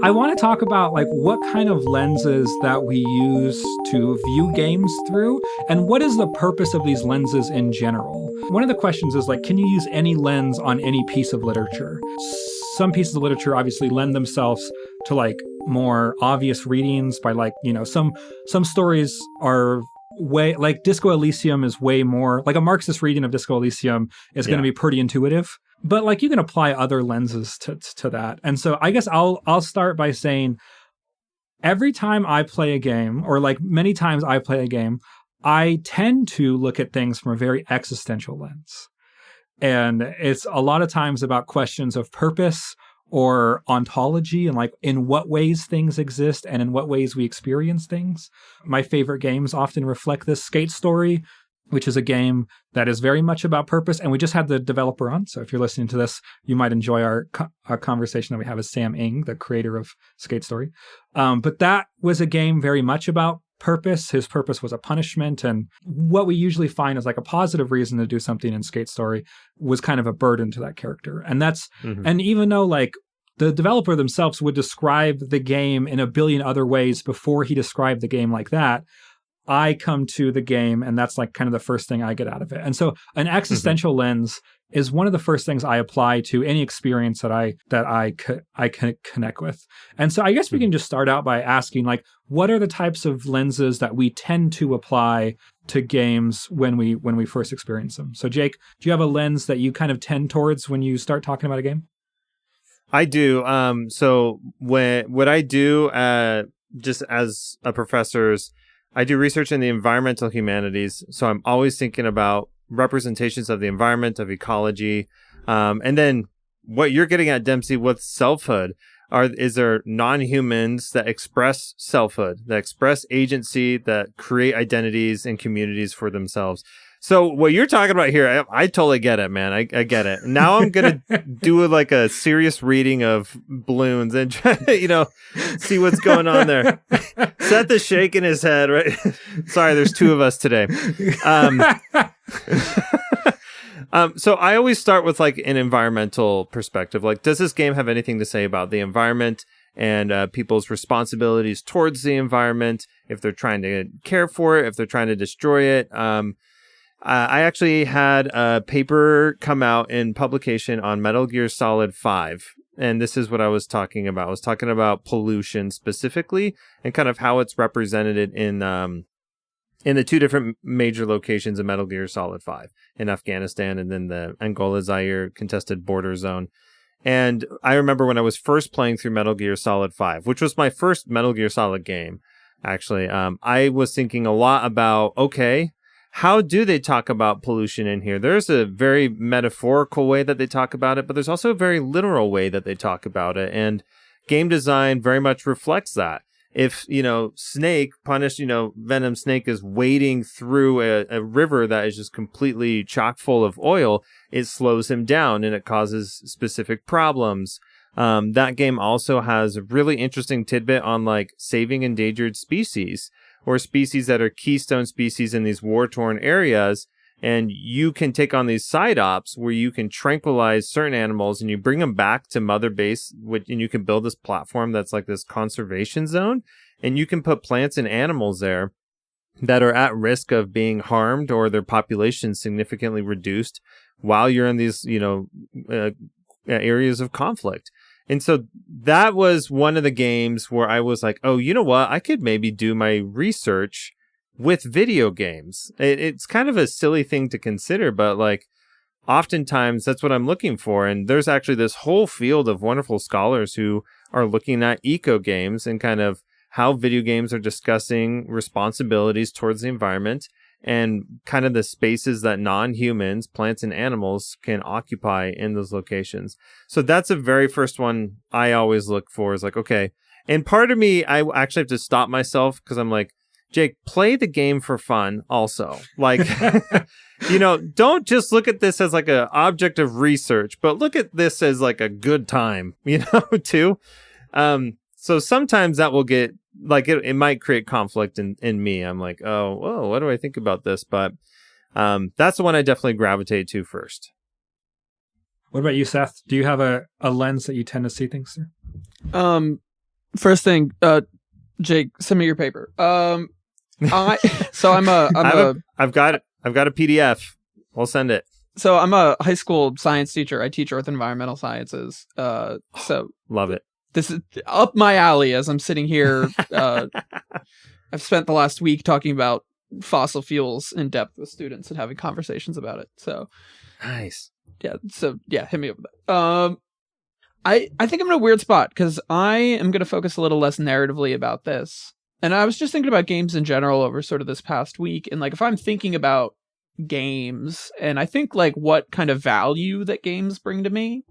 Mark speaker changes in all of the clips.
Speaker 1: I want to talk about like what kind of lenses that we use to view games through, and what is the purpose of these lenses in general. One of the questions is like, can you use any lens on any piece of literature? Some pieces of literature obviously lend themselves to like more obvious readings by like, some stories are way like Disco Elysium is way more like a Marxist reading of Disco Elysium is going to be pretty intuitive. But like you can apply other lenses to that. And so I guess I'll start by saying every time I play a game, or like many times I play a game, I tend to look at things from a very existential lens. And it's a lot of times about questions of purpose or ontology and like in what ways things exist and in what ways we experience things. My favorite games often reflect this. Skate Story, which is a game that is very much about purpose. And we just had the developer on. So if you're listening to this, you might enjoy our conversation that we have with Sam Ng, the creator of Skate Story. But that was a game very much about purpose. His purpose was a punishment. And what we usually find is like a positive reason to do something in Skate Story was kind of a burden to that character. And that's, and even though like the developer themselves would describe the game in a billion other ways before he described the game like that, I come to the game and that's like kind of the first thing I get out of it. And so an existential lens is one of the first things I apply to any experience that I can connect with. And so I guess we can just start out by asking like, what are the types of lenses that we tend to apply to games when we first experience them? So Jake, do you have a lens that you kind of tend towards when you start talking about a game?
Speaker 2: I do. So what I do just as a professor is I do research in the environmental humanities. So I'm always thinking about representations of the environment, of ecology. And then what you're getting at, Dempsey, with selfhood, is there non-humans that express selfhood, that express agency, that create identities and communities for themselves. So what you're talking about here, I totally get it, man. I get it. Now I'm going to do like a serious reading of balloons and try to, see what's going on there. Seth is shaking his head, right? Sorry, there's two of us today. So I always start with like an environmental perspective. Like, does this game have anything to say about the environment and people's responsibilities towards the environment? If they're trying to care for it, if they're trying to destroy it. I actually had a paper come out in publication on Metal Gear Solid 5. And this is what I was talking about. I was talking about pollution specifically and kind of how it's represented in the two different major locations of Metal Gear Solid 5 in Afghanistan and then the Angola-Zaire contested border zone. And I remember when I was first playing through Metal Gear Solid 5, which was my first Metal Gear Solid game, actually, I was thinking a lot about, okay, how do they talk about pollution in here? There's a very metaphorical way that they talk about it, but there's also a very literal way that they talk about it. And game design very much reflects that. If, Snake, punished, Venom Snake is wading through a river that is just completely chock full of oil, it slows him down and it causes specific problems. That game also has a really interesting tidbit on like saving endangered species or species that are keystone species in these war-torn areas. And you can take on these side ops where you can tranquilize certain animals and you bring them back to Mother Base, and you can build this platform that's like this conservation zone. And you can put plants and animals there that are at risk of being harmed or their population significantly reduced while you're in these, areas of conflict. And so that was one of the games where I was like, oh, you know what? I could maybe do my research with video games. It's kind of a silly thing to consider, but like oftentimes that's what I'm looking for. And there's actually this whole field of wonderful scholars who are looking at eco games and kind of how video games are discussing responsibilities towards the environment and kind of the spaces that non-humans, plants and animals can occupy in those locations. So that's the very first one I always look for is like, okay. And part of me, I actually have to stop myself because I'm like, Jake, play the game for fun also. Like, don't just look at this as like an object of research, but look at this as like a good time, too. So sometimes that will get like it might create conflict in me. I'm like, oh, whoa, what do I think about this? But that's the one I definitely gravitate to first.
Speaker 1: What about you, Seth? Do you have a lens that you tend to see things through?
Speaker 3: First thing, Jake, send me your paper. I'm a
Speaker 2: I've got a PDF. We'll send it.
Speaker 3: So I'm a high school science teacher. I teach earth and environmental sciences. So
Speaker 2: love it.
Speaker 3: This is up my alley as I'm sitting here. I've spent the last week talking about fossil fuels in depth with students and having conversations about it. So
Speaker 2: nice.
Speaker 3: Yeah. So yeah, hit me up with that. I think I'm in a weird spot because I am going to focus a little less narratively about this. And I was just thinking about games in general over sort of this past week. And like, if I'm thinking about games and I think like what kind of value that games bring to me,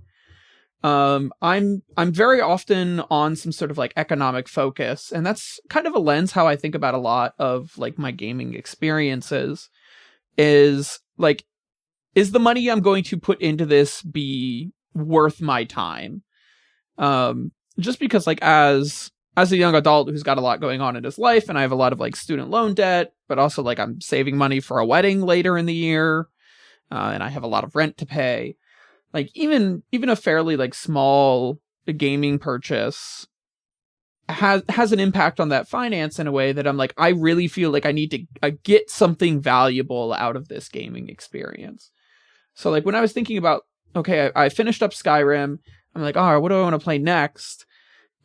Speaker 3: I'm very often on some sort of like economic focus. And that's kind of a lens how I think about a lot of like my gaming experiences is like, is the money I'm going to put into this be worth my time? Just because like as a young adult who's got a lot going on in his life and I have a lot of like student loan debt, but also like I'm saving money for a wedding later in the year, and I have a lot of rent to pay. Like even a fairly like small gaming purchase has an impact on that finance in a way that I'm like, I really feel like I need to get something valuable out of this gaming experience. So like when I was thinking about, okay, I finished up Skyrim, I'm like, all right, what do I want to play next?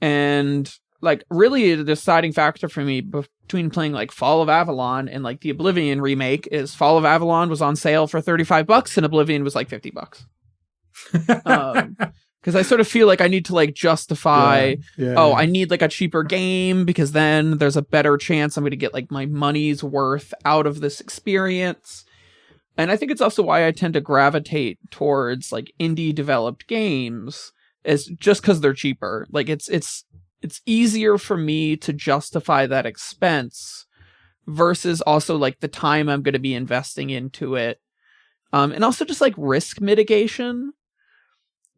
Speaker 3: And like really the deciding factor for me between playing like Fall of Avalon and like the Oblivion remake is Fall of Avalon was on sale for $35 and Oblivion was like $50. Because I sort of feel like I need to like justify, I need like a cheaper game because then there's a better chance I'm going to get like my money's worth out of this experience. And I think it's also why I tend to gravitate towards like indie developed games is just because they're cheaper. Like it's easier for me to justify that expense versus also like the time I'm going to be investing into it. And also just like risk mitigation,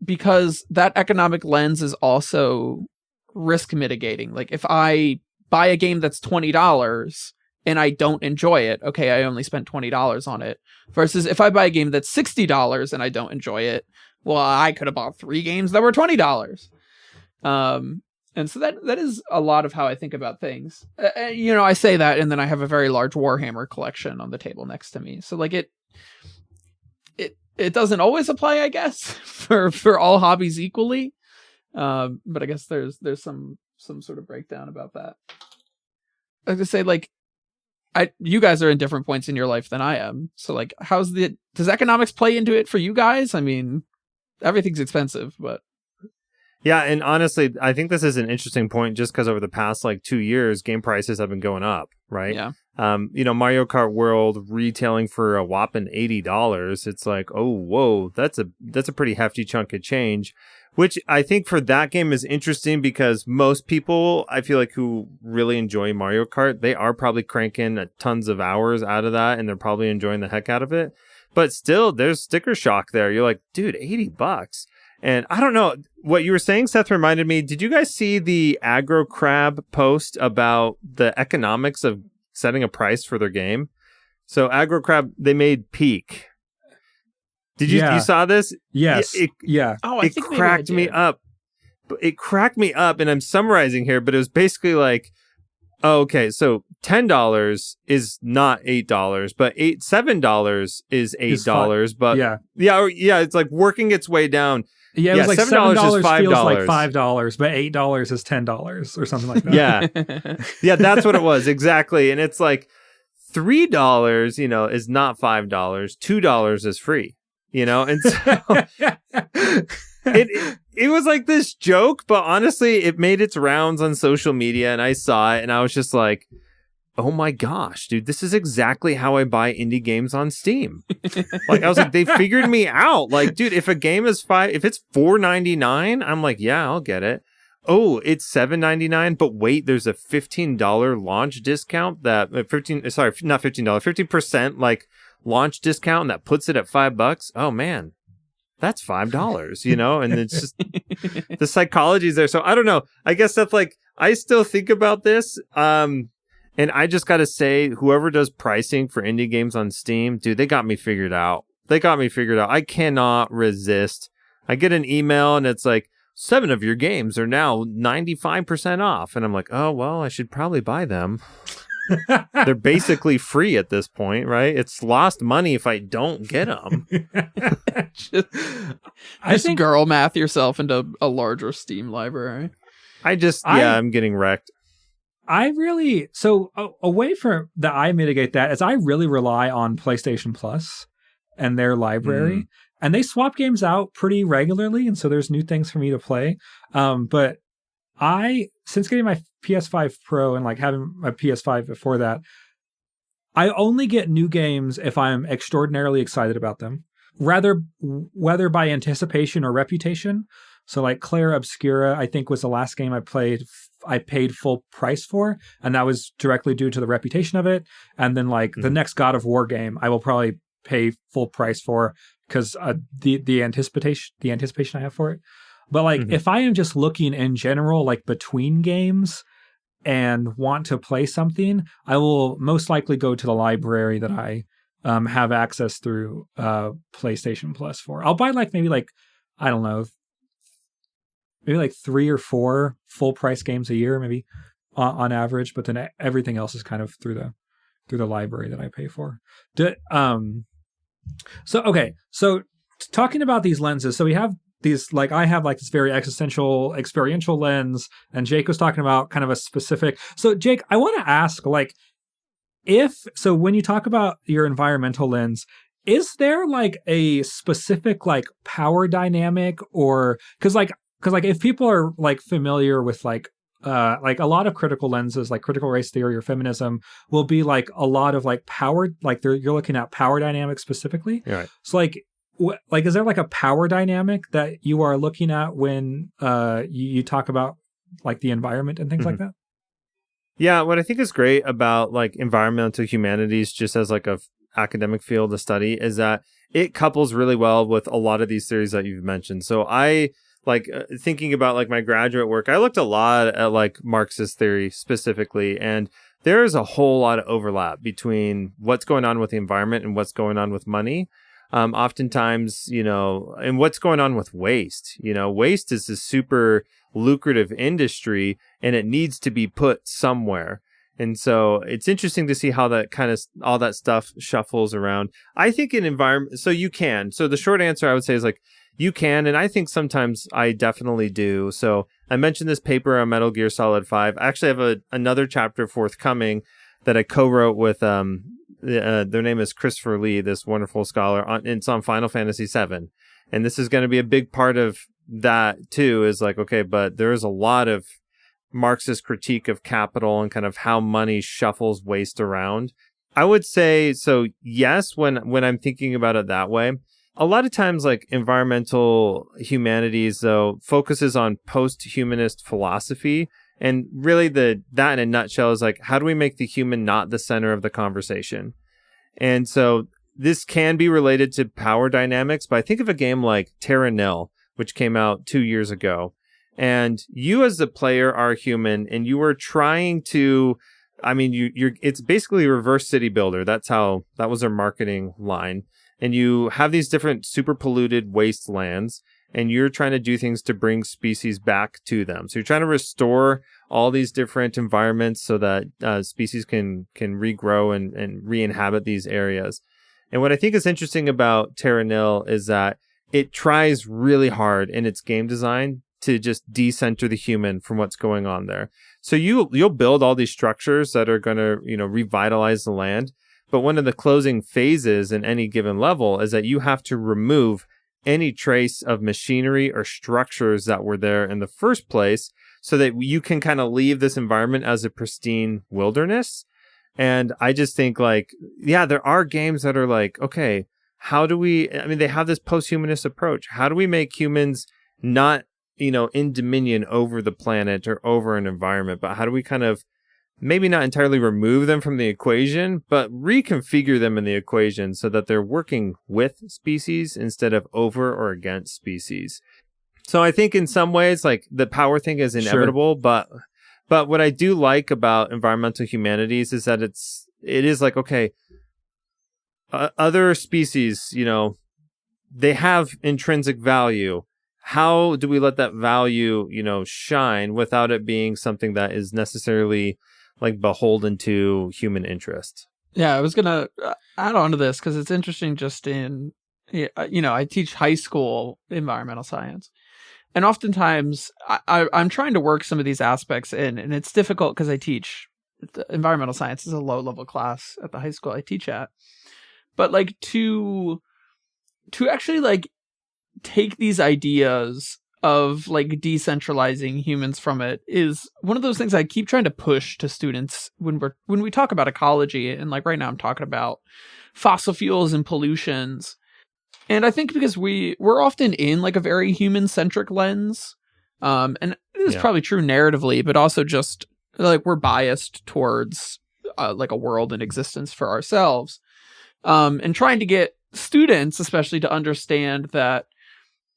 Speaker 3: because that economic lens is also risk mitigating. Like if I buy a game that's $20 and I don't enjoy it, okay, I only spent $20 on it. Versus if I buy a game that's $60 and I don't enjoy it, well, I could have bought 3 games that were $20. And so that is a lot of how I think about things. I say that, and then I have a very large Warhammer collection on the table next to me. So like it doesn't always apply, I guess, for all hobbies equally. But I guess there's some sort of breakdown about that. I was gonna say, like, you guys are in different points in your life than I am. So like, does economics play into it for you guys? I mean, everything's expensive, but.
Speaker 2: Yeah, and honestly, I think this is an interesting point just because over the past like 2 years, game prices have been going up, right?
Speaker 3: Yeah.
Speaker 2: Mario Kart World retailing for a whopping $80. It's like, oh, whoa, that's a pretty hefty chunk of change, which I think for that game is interesting because most people, I feel like, who really enjoy Mario Kart, they are probably cranking tons of hours out of that, and they're probably enjoying the heck out of it. But still, there's sticker shock there. You're like, dude, $80. And I don't know, what you were saying, Seth, reminded me, did you guys see the Aggro Crab post about the economics of setting a price for their game? So Aggro Crab, they made Peak. Did you saw this?
Speaker 1: Yes.
Speaker 2: It cracked me up. It cracked me up, and I'm summarizing here, but it was basically like, oh, okay, so $10 is not $8, but $7 is $8, but it's like working its way down.
Speaker 1: Yeah, it was like
Speaker 2: $7
Speaker 1: feels
Speaker 2: is $5.
Speaker 1: like $5, but $8 is $10 or something like that.
Speaker 2: Yeah, that's what it was exactly. And it's like $3, is not $5. $2 is free, and so it was like this joke, but honestly, it made its rounds on social media, and I saw it, and I was just like, oh my gosh, dude, this is exactly how I buy indie games on Steam. Like, I was like, they figured me out. Like, dude, if a game is if it's $4.99, I'm like, yeah, I'll get it. Oh, it's $7.99, but wait, there's a $15 launch discount that 15% like launch discount, and that puts it at $5. Oh man, that's $5, and it's just the psychology's there. So I don't know. I guess that's like, I still think about this. And I just got to say, whoever does pricing for indie games on Steam, dude, they got me figured out. I cannot resist. I get an email and it's like, 7 of your games are now 95% off. And I'm like, oh, well, I should probably buy them. They're basically free at this point, right? It's lost money if I don't get them.
Speaker 3: just girl math yourself into a larger Steam library.
Speaker 2: I'm getting wrecked.
Speaker 1: A way for that I mitigate that is I really rely on PlayStation Plus and their library, and they swap games out pretty regularly, and so there's new things for me to play. But since getting my PS5 Pro and like having my PS5 before that, I only get new games if I'm extraordinarily excited about them, whether by anticipation or reputation. So like Claire Obscura, I think was the last game I paid full price for, and that was directly due to the reputation of it. And then like the next God of War game, I will probably pay full price for because the anticipation I have for it. But like if I am just looking in general, like between games and want to play something, I will most likely go to the library that I have access through PlayStation Plus for. I'll buy maybe I don't know, maybe like 3 or 4 full price games a year, maybe on average. But then everything else is kind of through the library that I pay for. So talking about these lenses, so we have these, I have this very existential, experiential lens, and Jake was talking about kind of a specific. So Jake, I want to ask, when you talk about your environmental lens, is there a specific power dynamic, or because if people are familiar with a lot of critical lenses, like critical race theory or feminism, will be a lot of power, you're looking at power dynamics specifically.
Speaker 2: Right.
Speaker 1: So is there a power dynamic that you are looking at when you talk about the environment and things like that?
Speaker 2: Yeah, what I think is great about environmental humanities, just as a academic field to study, is that it couples really well with a lot of these theories that you've mentioned. So I thinking about my graduate work, I looked a lot at Marxist theory specifically, and there is a whole lot of overlap between what's going on with the environment and what's going on with money. Oftentimes, and what's going on with waste. Waste is a super lucrative industry, and it needs to be put somewhere. And so it's interesting to see how that kind of all that stuff shuffles around. I think in environment, so you can. So the short answer I would say is you can, and I think sometimes I definitely do. So I mentioned this paper on Metal Gear Solid 5. I actually have another chapter forthcoming that I co-wrote with their name is Christopher Lee, this wonderful scholar. It's on Final Fantasy VII. And this is going to be a big part of that too, is but there is a lot of Marxist critique of capital and kind of how money shuffles waste around. I would say, so yes, when I'm thinking about it that way. A lot of times, environmental humanities, though, focuses on post-humanist philosophy. And really, that in a nutshell is how do we make the human not the center of the conversation? And so this can be related to power dynamics, but I think of a game like Terra Nil, which came out 2 years ago. And you as the player are human, and you are trying to, it's basically reverse city builder. That was their marketing line. And you have these different super polluted wastelands, and you're trying to do things to bring species back to them. So you're trying to restore all these different environments so that species can regrow and re-inhabit these areas. And what I think is interesting about Terra Nil is that it tries really hard in its game design to just decenter the human from what's going on there. So you'll build all these structures that are going to, revitalize the land. But one of the closing phases in any given level is that you have to remove any trace of machinery or structures that were there in the first place so that you can kind of leave this environment as a pristine wilderness. And I just think there are games that are okay, how do we, they have this post-humanist approach. How do we make humans not, in dominion over the planet or over an environment, but how do we kind of maybe not entirely remove them from the equation, but reconfigure them in the equation so that they're working with species instead of over or against species. So I think in some ways, the power thing is inevitable, sure. But what I do like about environmental humanities is that it is okay, other species, they have intrinsic value. how do we let that value, shine without it being something that is necessarily like beholden to human interest?
Speaker 3: Yeah, I was going to add on to this because it's interesting just I teach high school environmental science. And oftentimes I'm trying to work some of these aspects in, and it's difficult because I teach environmental science is a low level class at the high school I teach at. But like to actually like take these ideas of like decentralizing humans from it is one of those things I keep trying to push to students when we talk about ecology. And like right now I'm talking about fossil fuels and pollutions. And I think because we're often in like a very human-centric lens, and it is probably true narratively, but also just like we're biased towards like a world in existence for ourselves, and trying to get students especially to understand that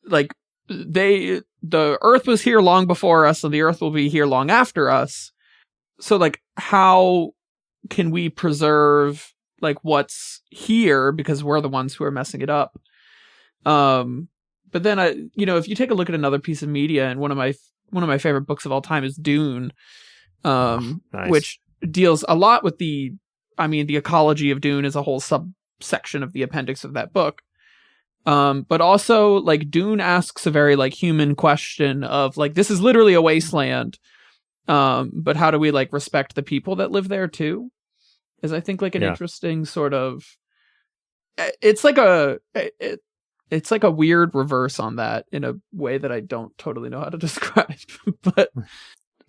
Speaker 3: like the Earth was here long before us, and the Earth will be here long after us. So like, how can we preserve like what's here because we're the ones who are messing it up? But then if you take a look at another piece of media, and one of my favorite books of all time is Dune,
Speaker 2: Nice.
Speaker 3: which deals a lot with the ecology of Dune is a whole subsection of the appendix of that book. But also like Dune asks a very like human question of like, this is literally a wasteland. But how do we like respect the people that live there too? Is I think like an interesting sort of, it's like a weird reverse on that in a way that I don't totally know how to describe. But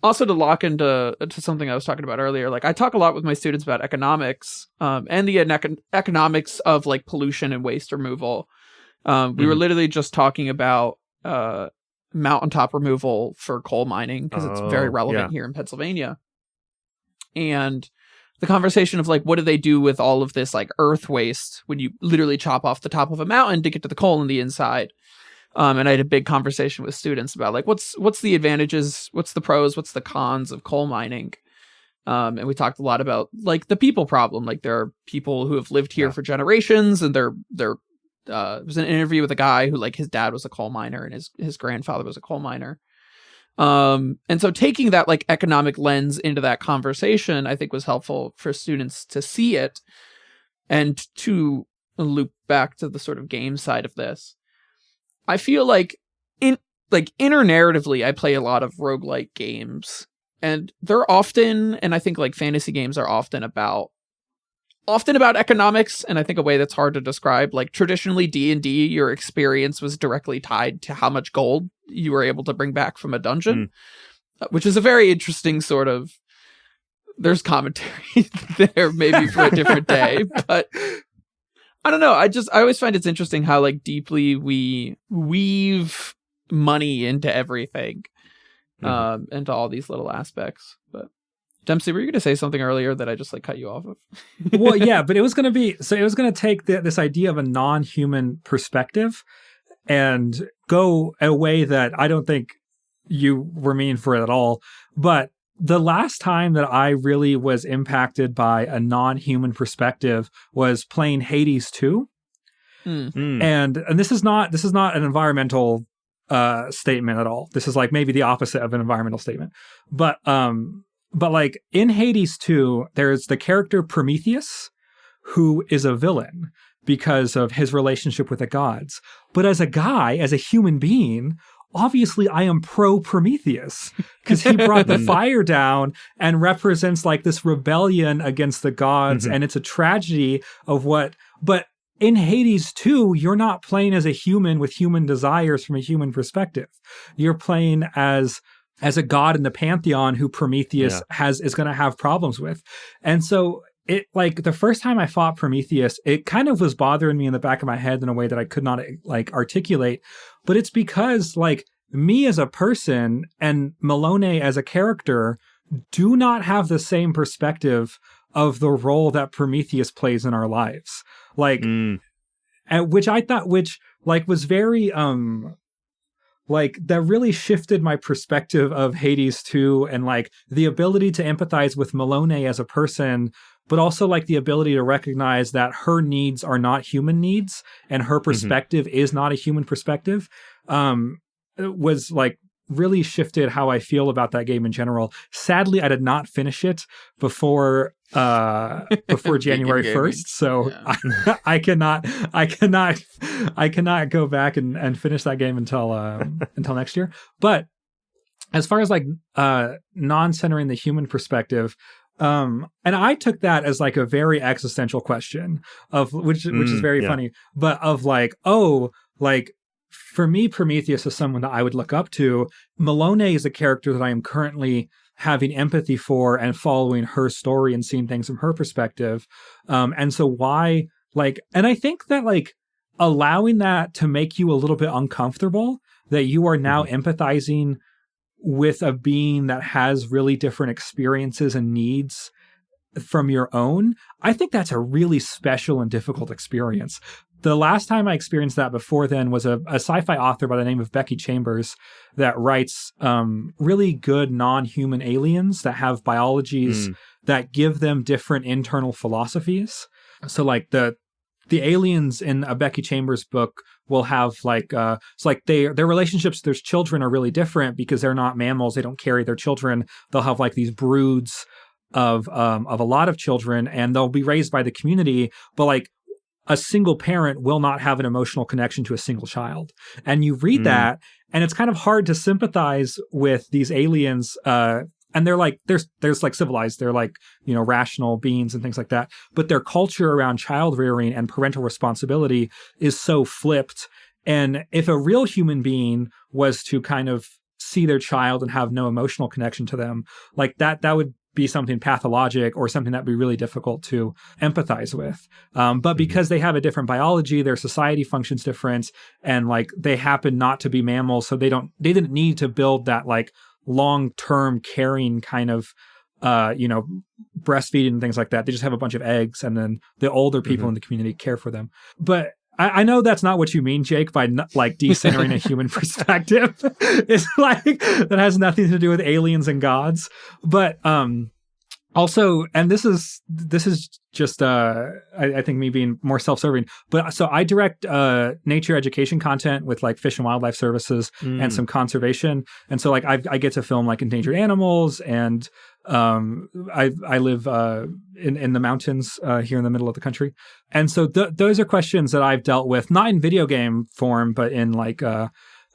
Speaker 3: also to lock into something I was talking about earlier, like I talk a lot with my students about economics, and the economics of like pollution and waste removal. We were literally just talking about mountaintop removal for coal mining because it's very relevant here in Pennsylvania. And the conversation of like, what do they do with all of this like earth waste when you literally chop off the top of a mountain to get to the coal in the inside? And I had a big conversation with students about like, what's the advantages, what's the pros, what's the cons of coal mining? And we talked a lot about like the people problem. Like there are people who have lived here for generations, and there was an interview with a guy who like his dad was a coal miner and his grandfather was a coal miner. And so taking that like economic lens into that conversation, I think was helpful for students to see it. And to loop back to the sort of game side of this, I feel like narratively, I play a lot of roguelike games, and they're often, and I think like fantasy games are often about economics, and I think a way that's hard to describe. Like traditionally D&D, your experience was directly tied to how much gold you were able to bring back from a dungeon, which is a very interesting sort of, there's commentary there maybe for a different day, but I don't know. I always find it's interesting how like deeply we weave money into everything, into all these little aspects. But Dempsey, were you going to say something earlier that I just like cut you off of?
Speaker 1: Well, yeah, but it was going to take this idea of a non-human perspective and go a way that I don't think you were mean for it at all. But the last time that I really was impacted by a non-human perspective was playing Hades 2. And this is not an environmental statement at all. This is like maybe the opposite of an environmental statement. But like in Hades 2, there's the character Prometheus, who is a villain because of his relationship with the gods. But as a human being, obviously I am pro Prometheus because he brought the fire down and represents like this rebellion against the gods. And it's a tragedy of but in Hades 2, you're not playing as a human with human desires from a human perspective. You're playing as a god in the pantheon who Prometheus is going to have problems with. And so it like the first time I fought Prometheus, it kind of was bothering me in the back of my head in a way that I could not like articulate. But it's because like me as a person and Malone as a character do not have the same perspective of the role that Prometheus plays in our lives. Like, which I thought, was very, like that really shifted my perspective of Hades 2 and like the ability to empathize with Malone as a person, but also like the ability to recognize that her needs are not human needs and her perspective is not a human perspective. was like really shifted how I feel about that game in general. Sadly, I did not finish it before January 1st, so yeah. I cannot go back and finish that game until next year. But as far as like non-centering the human perspective, and I took that as like a very existential question of which is very funny, but of like, oh, like for me, Prometheus is someone that I would look up to. Malone is a character that I am currently having empathy for and following her story and seeing things from her perspective. And so why, like, and I think that like allowing that to make you a little bit uncomfortable, that you are now empathizing with a being that has really different experiences and needs from your own, I think that's a really special and difficult experience. The last time I experienced that before then was a sci-fi author by the name of Becky Chambers that writes really good non-human aliens that have biologies that give them different internal philosophies. So like the aliens in a Becky Chambers book will have like it's like their relationships to their children are really different because they're not mammals. They don't carry their children. They'll have like these broods of a lot of children, and they'll be raised by the community, but like a single parent will not have an emotional connection to a single child. And you read that, and it's kind of hard to sympathize with these aliens. And they're like, there's like civilized, they're like, you know, rational beings and things like that. But their culture around child rearing and parental responsibility is so flipped. And if a real human being was to kind of see their child and have no emotional connection to them, like that would be something pathologic or something that'd be really difficult to empathize with. But because they have a different biology, their society functions different, and like they happen not to be mammals, so they didn't need to build that like long-term caring kind of breastfeeding and things like that. They just have a bunch of eggs, and then the older people in the community care for them. But I know that's not what you mean, Jake, by like decentering a human perspective. It's like that has nothing to do with aliens and gods. But also, and this is just I think me being more self-serving. But so I direct nature education content with like Fish and Wildlife Services and some conservation, and so like I get to film like endangered animals, and I live in the mountains here in the middle of the country. And so those are questions that I've dealt with, not in video game form, but in like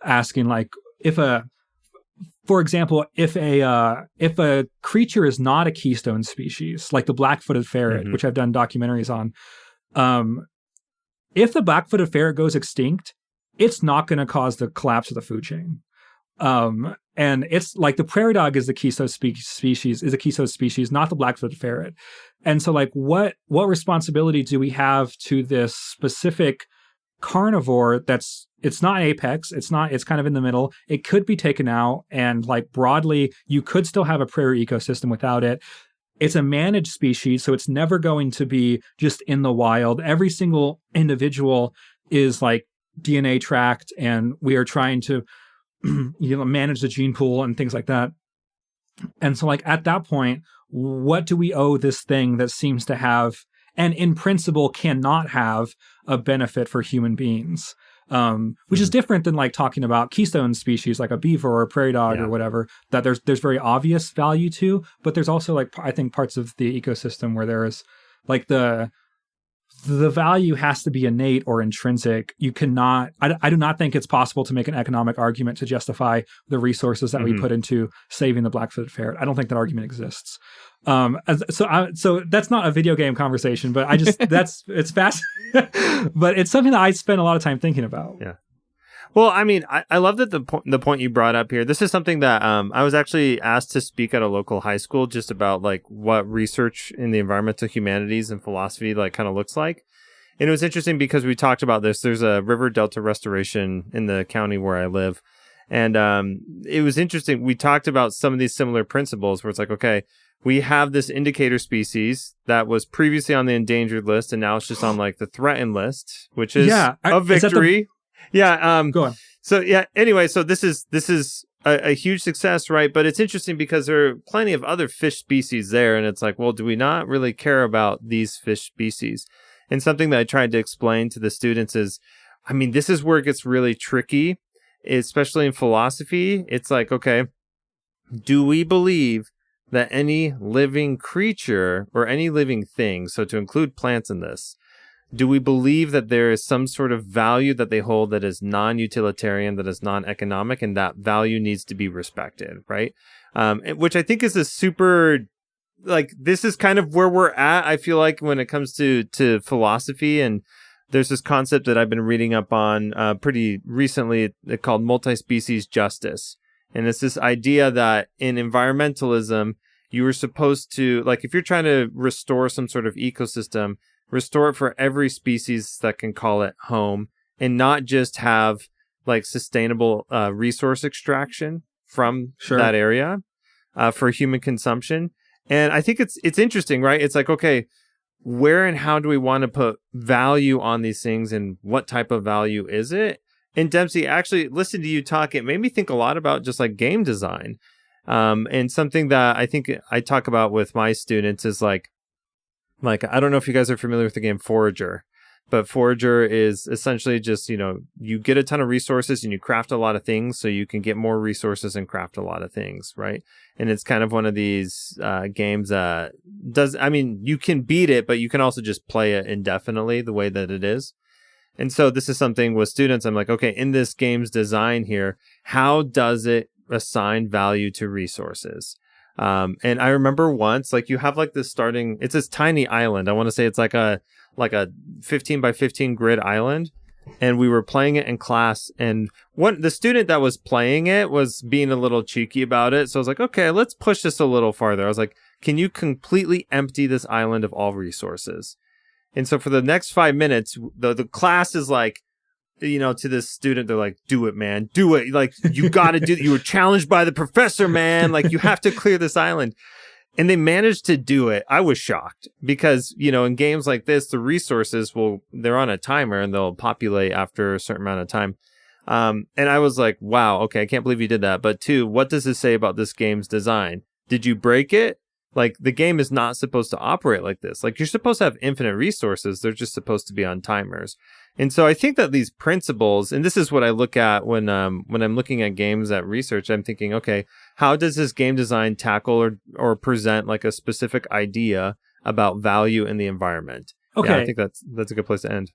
Speaker 1: asking like for example, if a creature is not a keystone species, like the black-footed ferret, which I've done documentaries on, if the black-footed ferret goes extinct, it's not going to cause the collapse of the food chain. And it's like the prairie dog is the keystone species, not the black-footed ferret. And so like what responsibility do we have to this specific carnivore it's not apex, it's kind of in the middle. It could be taken out, and like broadly, you could still have a prairie ecosystem without it. It's a managed species, so it's never going to be just in the wild. Every single individual is like DNA tracked, and we are trying to manage the gene pool and things like that. And so like at that point, what do we owe this thing that seems to have, and in principle cannot have, a benefit for human beings? Which is different than like talking about keystone species like a beaver or a prairie dog or whatever, that there's very obvious value to, but there's also like, I think, parts of the ecosystem where there is like the value has to be innate or intrinsic. You cannot, I do not think it's possible to make an economic argument to justify the resources that we put into saving the black-footed ferret. I don't think that argument exists. So that's not a video game conversation, but I just, it's fast, but it's something that I spend a lot of time thinking about.
Speaker 2: Yeah. Well, I mean, I love that the point you brought up here. This is something that I was actually asked to speak at a local high school just about like what research in the environmental humanities and philosophy like kind of looks like. And it was interesting because we talked about this. There's a river delta restoration in the county where I live. And it was interesting. We talked about some of these similar principles where it's like, okay, we have this indicator species that was previously on the endangered list, and now it's just on like the threatened list, which is a victory. Go on. So anyway, so this is a huge success, right? But it's interesting because there are plenty of other fish species there, and it's like, well, do we not really care about these fish species? And something that I tried to explain to the students is, I mean, this is where it gets really tricky. especially in philosophy, it's like, okay, do we believe that any living creature or any living thing, so to include plants in this, do we believe that there is some sort of value that they hold that is non-utilitarian, that is non-economic, and that value needs to be respected, right? Which I think is a super, like, this is kind of where we're at, I feel like, when it comes to philosophy. And there's this concept that I've been reading up on pretty recently called multi-species justice. And it's this idea that in environmentalism, you were supposed to, like, if you're trying to restore some sort of ecosystem, restore it for every species that can call it home, and not just have like sustainable resource extraction from that area for human consumption. And I think it's interesting, right? It's like, okay, where and how do we want to put value on these things, and what type of value is it? And Dempsey, actually, listening to you talk, it made me think a lot about just like game design. And something that I think I talk about with my students is like, I don't know if you guys are familiar with the game Forager, but Forager is essentially just, you get a ton of resources and you craft a lot of things so you can get more resources and craft a lot of things, right? And it's kind of one of these games that you can beat it, but you can also just play it indefinitely the way that it is. And so this is something with students, I'm like, okay, in this game's design here, how does it assign value to resources? And I remember once, like, you have like this it's this tiny island. I want to say it's like a 15 by 15 grid island. And we were playing it in class, and the student that was playing it was being a little cheeky about it. So I was like, okay, let's push this a little farther. I was like, can you completely empty this island of all resources? And so for the next 5 minutes, the class is like, to this student, they're like, do it, man, do it. Like, you got to do it. You were challenged by the professor, man. Like, you have to clear this island. And they managed to do it. I was shocked because, in games like this, the resources they're on a timer and they'll populate after a certain amount of time. And I was like, wow, okay, I can't believe you did that. But 2, what does this say about this game's design? Did you break it? Like, the game is not supposed to operate like this. Like, you're supposed to have infinite resources. They're just supposed to be on timers. And so I think that these principles, and this is what I look at when I'm looking at games at research, I'm thinking, okay, how does this game design tackle or present like a specific idea about value in the environment?
Speaker 1: Okay.
Speaker 2: Yeah, I think that's a good place to end.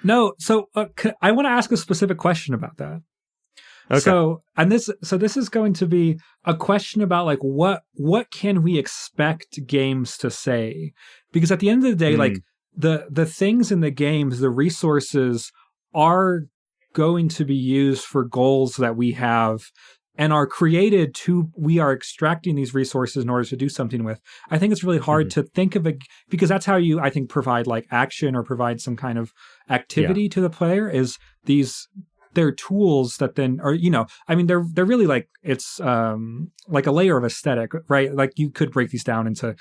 Speaker 1: No, so I want to ask a specific question about that.
Speaker 2: Okay.
Speaker 1: So this is going to be a question about like what can we expect games to say? Because at the end of the day, like the things in the games, the resources are going to be used for goals that we have and are created we are extracting these resources in order to do something with. I think it's really hard to think of it, because that's how you, I think, provide like action or provide some kind of activity to the player, is they're tools that then are, they're really like, it's like a layer of aesthetic, right? Like, you could break these down into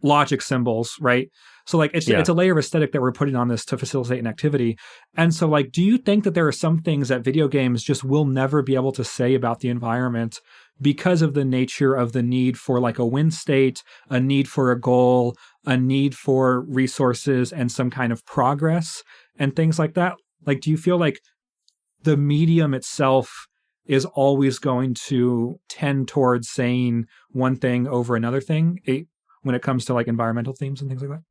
Speaker 1: logic symbols, right? So like it's a layer of aesthetic that we're putting on this to facilitate an activity. And so like, do you think that there are some things that video games just will never be able to say about the environment because of the nature of the need for like a win state, a need for a goal, a need for resources and some kind of progress and things like that? Like, do you feel like the medium itself is always going to tend towards saying one thing over another thing when it comes to like environmental themes and things like that?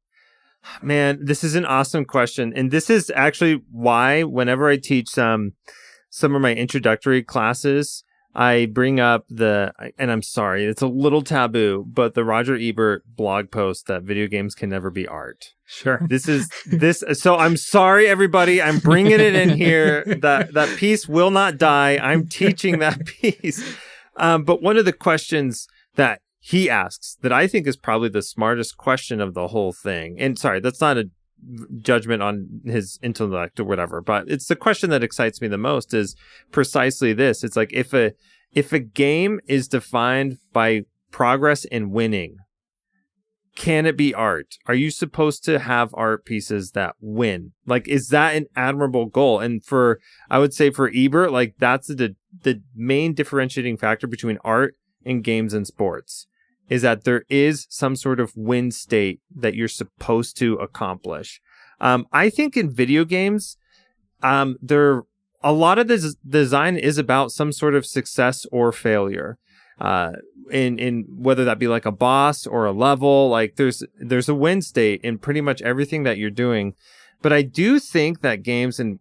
Speaker 2: Man, this is an awesome question. And this is actually why whenever I teach some of my introductory classes, I bring up and I'm sorry, it's a little taboo, but the Roger Ebert blog post that video games can never be art.
Speaker 1: Sure.
Speaker 2: So I'm sorry, everybody. I'm bringing it in here. That piece will not die. I'm teaching that piece. But one of the questions that he asks that I think is probably the smartest question of the whole thing. And sorry, that's not a judgment on his intellect or whatever, but it's the question that excites me the most, is precisely this. It's like, if a game is defined by progress and winning, can it be art? Are you supposed to have art pieces that win? Like, is that an admirable goal? And I would say for Ebert, like, that's the main differentiating factor between art and games and sports, is that there is some sort of win state that you're supposed to accomplish. I think in video games, there a lot of this design is about some sort of success or failure. In whether that be like a boss or a level, like there's a win state in pretty much everything that you're doing. But I do think that games, and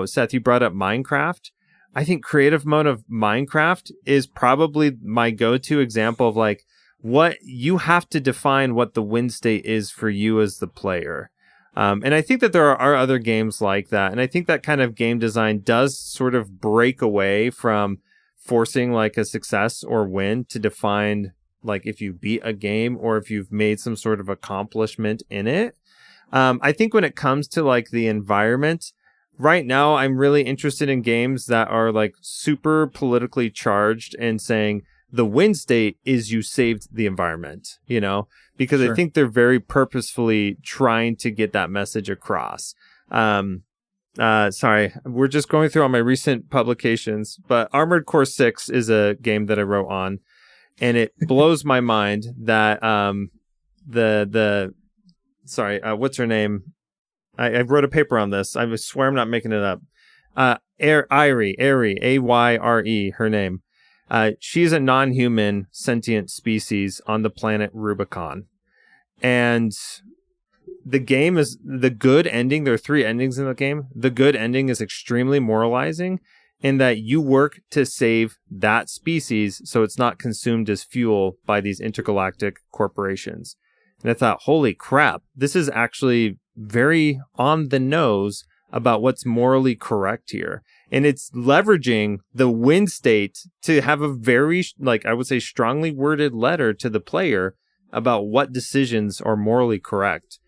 Speaker 2: Seth, you brought up Minecraft. I think creative mode of Minecraft is probably my go-to example of like what you have to define what the win state is for you as the player. And I think that there are other games like that. And I think that kind of game design does sort of break away from forcing like a success or win to define like if you beat a game or if you've made some sort of accomplishment in it. I think when it comes to like the environment, right now I'm really interested in games that are like super politically charged and saying the win state is you saved the environment, because
Speaker 1: Sure.
Speaker 2: I think they're very purposefully trying to get that message across. Sorry, we're just going through all my recent publications, but Armored Core 6 is a game that I wrote on, and it blows my mind that what's her name? I wrote a paper on this. I swear I'm not making it up. Ayre, Ayre, her name. She's a non-human sentient species on the planet Rubicon, and the game is the good ending. There are 3 endings in the game. The good ending is extremely moralizing in that you work to save that species so it's not consumed as fuel by these intergalactic corporations. And I thought, holy crap, this is actually very on the nose about what's morally correct here. And it's leveraging the win state to have a very, I would say, strongly worded letter to the player about what decisions are morally correct.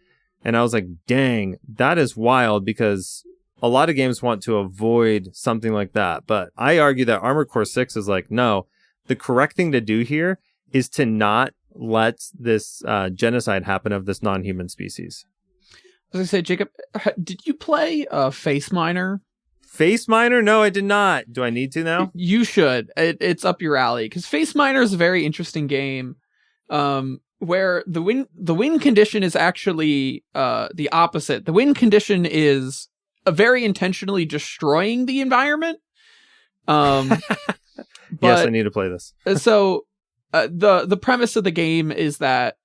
Speaker 2: And I was like, dang, that is wild, because a lot of games want to avoid something like that. But I argue that Armored Core 6 is like, no, the correct thing to do here is to not let this genocide happen of this non-human species.
Speaker 3: I was going to say, Jacob, did you play Face Miner?
Speaker 2: Face Miner? No, I did not. Do I need to now?
Speaker 3: You should. It's up your alley, because Face Miner is a very interesting game. Where the win condition is actually the opposite. The win condition is very intentionally destroying the environment. But,
Speaker 2: yes, I need to play this.
Speaker 3: So the premise of the game is that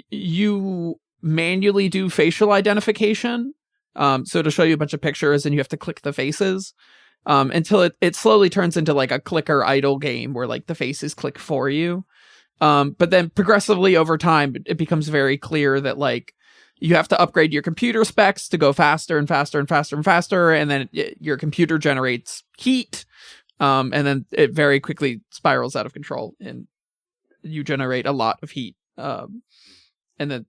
Speaker 3: you manually do facial identification. So to show you a bunch of pictures, and you have to click the faces until it slowly turns into like a clicker idle game where like the faces click for you. But then progressively over time, it becomes very clear that like you have to upgrade your computer specs to go faster and faster and faster and faster. And then your computer generates heat. And then it very quickly spirals out of control and you generate a lot of heat. And then,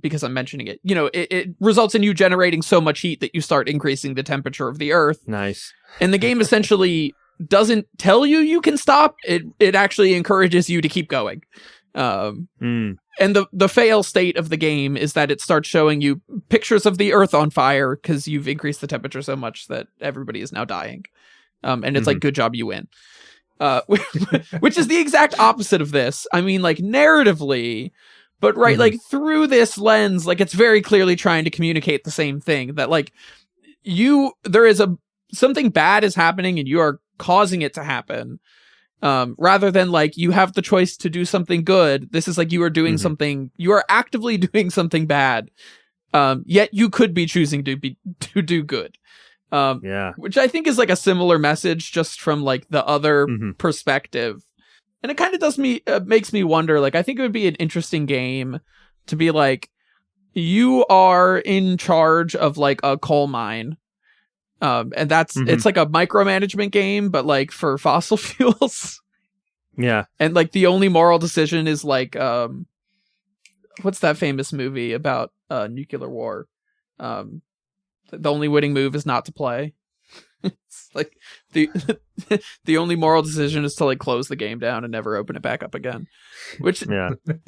Speaker 3: because I'm mentioning it, it results in you generating so much heat that you start increasing the temperature of the Earth.
Speaker 2: Nice.
Speaker 3: And the game essentially doesn't tell you can stop. It actually encourages you to keep going. And the fail state of the game is that it starts showing you pictures of the Earth on fire because you've increased the temperature so much that everybody is now dying. And it's like, good job, you win. Which is the exact opposite of this. I mean, like, narratively, but like through this lens, like, it's very clearly trying to communicate the same thing, that like something bad is happening and you are causing it to happen, rather than like you have the choice to do something good. This is like you are doing something, you are actively doing something bad, yet you could be choosing to do good. Which I think is like a similar message, just from like the other perspective. And it kind of makes me wonder, like, I think it would be an interesting game to be like, you are in charge of like a coal mine. And that's, it's like a micromanagement game, but like for fossil fuels.
Speaker 2: Yeah.
Speaker 3: And like the only moral decision is like, what's that famous movie about nuclear war? The only winning move is not to play. It's like the only moral decision is to like close the game down and never open it back up again, which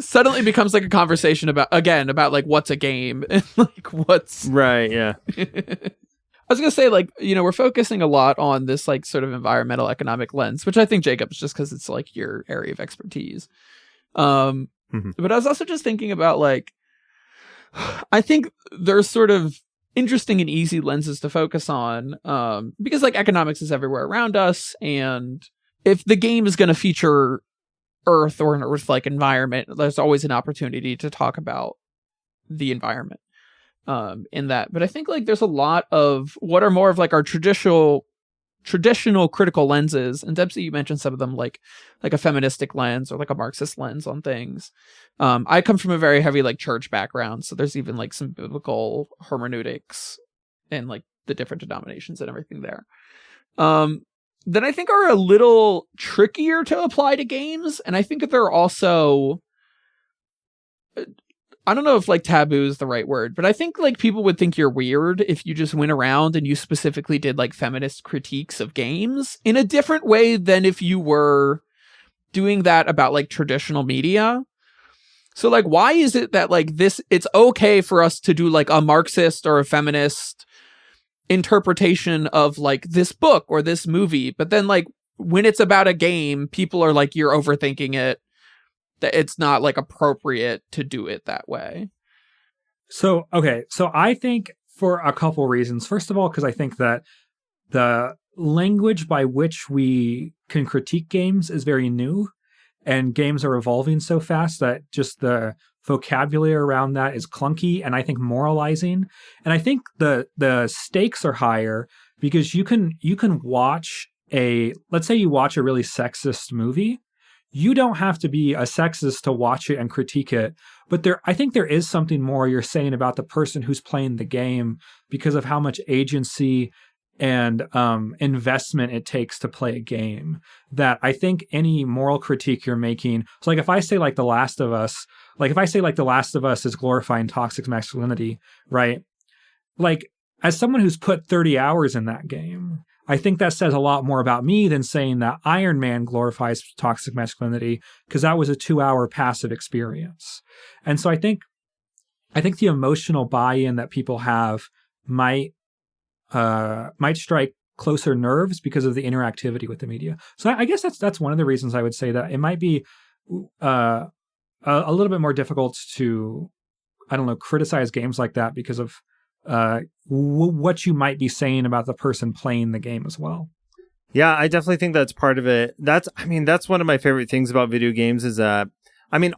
Speaker 3: suddenly becomes like a conversation about like what's a game and like what's
Speaker 2: right. Yeah.
Speaker 3: I was gonna say, like, we're focusing a lot on this like sort of environmental economic lens, which I think, Jacob, is just because it's like your area of expertise. But I was also just thinking about like, I think there's sort of interesting and easy lenses to focus on, because like economics is everywhere around us, and if the game is going to feature Earth or an Earth-like environment, there's always an opportunity to talk about the environment in that. But I think like there's a lot of what are more of like our traditional critical lenses, and Dempsey, you mentioned some of them, like a feministic lens or like a Marxist lens on things. I come from a very heavy like church background, so there's even like some biblical hermeneutics and like the different denominations and everything there. That I think are a little trickier to apply to games, and I think that they're also, I don't know if like taboo is the right word, but I think like people would think you're weird if you just went around and you specifically did like feminist critiques of games in a different way than if you were doing that about like traditional media. So like, why is it that like this, it's okay for us to do like a Marxist or a feminist interpretation of like this book or this movie, but then like when it's about a game, people are like, you're overthinking it, that it's not like appropriate to do it that way?
Speaker 1: So I think for a couple reasons. First of all, because I think that the language by which we can critique games is very new, and games are evolving so fast that just the vocabulary around that is clunky and I think moralizing. And I think the stakes are higher because you can watch let's say you watch a really sexist movie. You don't have to be a sexist to watch it and critique it, but I think there is something more you're saying about the person who's playing the game because of how much agency and investment it takes to play a game, that I think any moral critique you're making, so like if I say like The Last of Us is glorifying toxic masculinity, right? Like as someone who's put 30 hours in that game, I think that says a lot more about me than saying that Iron Man glorifies toxic masculinity, because that was a 2-hour passive experience. And so I think the emotional buy-in that people have might strike closer nerves because of the interactivity with the media. So I guess that's one of the reasons I would say that it might be a little bit more difficult to, I don't know, criticize games like that because of what you might be saying about the person playing the game as well.
Speaker 2: Yeah, I definitely think that's part of it. That's one of my favorite things about video games is that,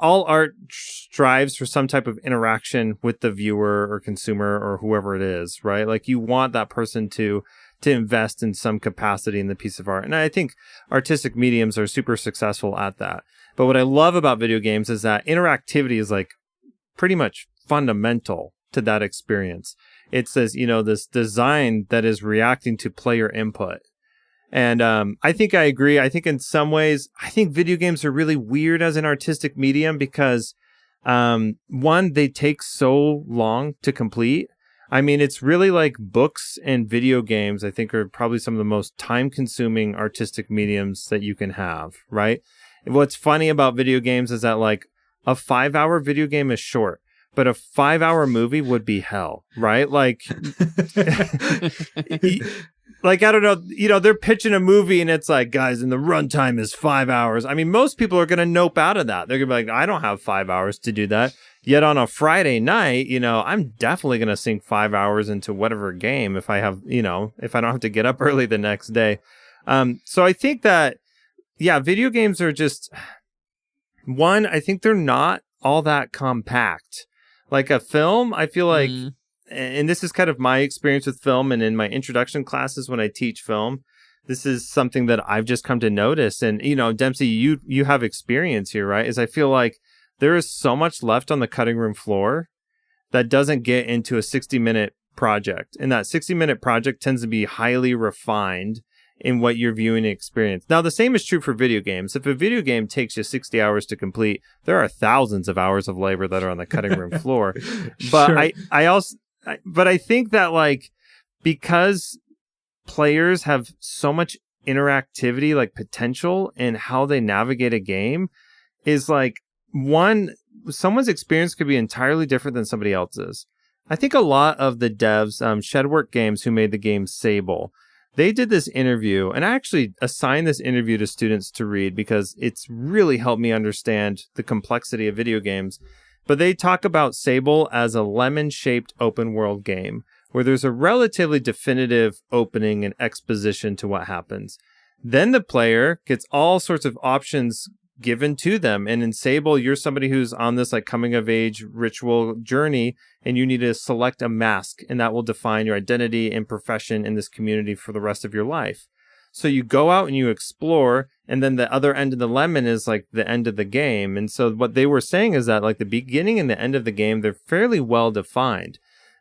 Speaker 2: all art strives for some type of interaction with the viewer or consumer or whoever it is, right? Like you want that person to invest in some capacity in the piece of art. And I think artistic mediums are super successful at that. But what I love about video games is that interactivity is like pretty much fundamental to that experience. It's this design that is reacting to player input. And I think I agree. I think in some ways, I think video games are really weird as an artistic medium because, one, they take so long to complete. It's really like books and video games, I think, are probably some of the most time-consuming artistic mediums that you can have, right? What's funny about video games is that, like, a 5-hour video game is short, but a 5-hour movie would be hell, right? Like... Like, I don't know, they're pitching a movie and it's like, guys, and the runtime is 5 hours. Most people are going to nope out of that. They're going to be like, I don't have 5 hours to do that. Yet on a Friday night, I'm definitely going to sink 5 hours into whatever game if I don't have to get up early the next day. So I think that, yeah, video games are just, one, I think they're not all that compact. Like a film, I feel like, and this is kind of my experience with film, and in my introduction classes when I teach film, this is something that I've just come to notice. And, Dempsey, you have experience here, right? Is I feel like there is so much left on the cutting room floor that doesn't get into a 60-minute project. And that 60-minute project tends to be highly refined in what your viewing experience. Now, the same is true for video games. If a video game takes you 60 hours to complete, there are thousands of hours of labor that are on the cutting room floor. But sure. But I think that, like, because players have so much interactivity, like potential in how they navigate a game, is like, one, someone's experience could be entirely different than somebody else's. I think a lot of the devs, Shedwork Games, who made the game Sable, they did this interview, and I actually assigned this interview to students to read because it's really helped me understand the complexity of video games. But they talk about Sable as a lemon-shaped open-world game where there's a relatively definitive opening and exposition to what happens. Then the player gets all sorts of options given to them. And in Sable, you're somebody who's on this like coming of age ritual journey, and you need to select a mask, and that will define your identity and profession in this community for the rest of your life. So you go out and you explore, and then the other end of the lemon is like the end of the game. And so what they were saying is that like the beginning and the end of the game, they're fairly well defined.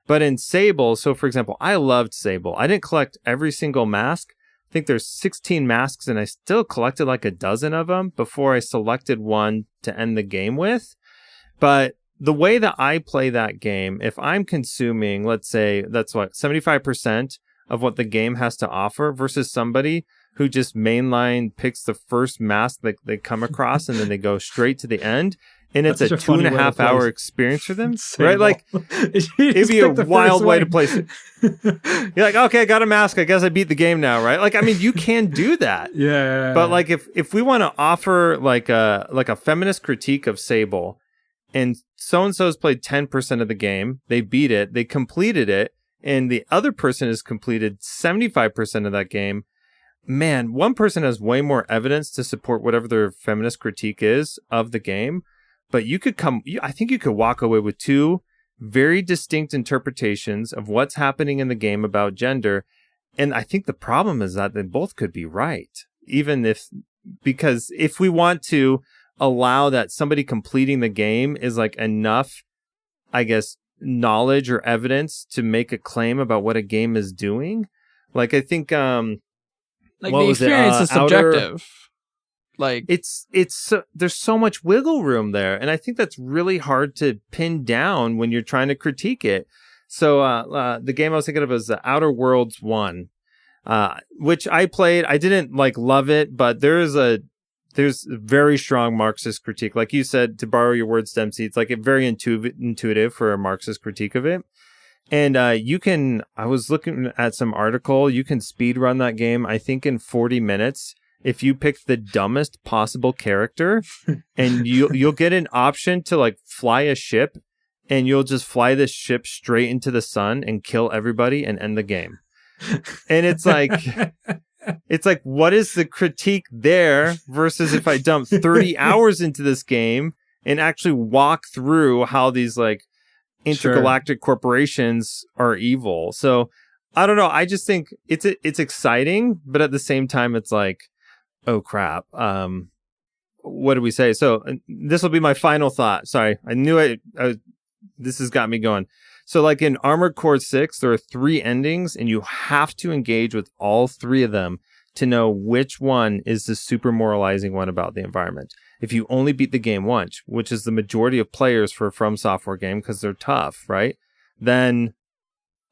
Speaker 2: But in Sable, so for example, I loved Sable. I didn't collect every single mask. I think there's 16 masks, and I still collected like a dozen of them before I selected one to end the game with. But the way that I play that game, if I'm consuming, let's say that's what, 75% of what the game has to offer versus somebody who just mainline picks the first mask that they come across and then they go straight to the end. And it's a 2.5 hour experience for them, right? Like, it'd be a wild way to play. You're like, okay, I got a mask. I guess I beat the game now, right? Like, I mean, you can do that.
Speaker 1: Yeah.
Speaker 2: But like, if we want to offer like a feminist critique of Sable, and so-and-so's played 10% of the game, they beat it, they completed it, and the other person has completed 75% of that game, man, one person has way more evidence to support whatever their feminist critique is of the game. But I think you could walk away with two very distinct interpretations of what's happening in the game about gender. And I think the problem is that they both could be right. Because if we want to allow that somebody completing the game is like enough, I guess, knowledge or evidence to make a claim about what a game is doing. Like, I think,
Speaker 3: like the experience is subjective. Like
Speaker 2: it's there's so much wiggle room there, and I think that's really hard to pin down when you're trying to critique it. So the game I was thinking of was the Outer Worlds 1, which I played. I didn't like love it, but there's a very strong Marxist critique, like you said, to borrow your words, Dempsey. It's like very intuitive for a Marxist critique of it. And I was looking at some article, you can speed run that game, I think in 40 minutes. If you pick the dumbest possible character, and you'll get an option to like fly a ship, and you'll just fly this ship straight into the sun and kill everybody and end the game. And it's like, what is the critique there versus if I dump 30 hours into this game and actually walk through how these like intergalactic corporations are evil? So I don't know. I just think it's exciting, but at the same time, it's like, oh crap. What do we say? So this will be my final thought. Sorry, I knew it. This has got me going. So like in Armored Core 6, there are 3 endings, and you have to engage with all 3 of them to know which one is the super moralizing one about the environment. If you only beat the game once, which is the majority of players for a From Software game because they're tough, right? Then,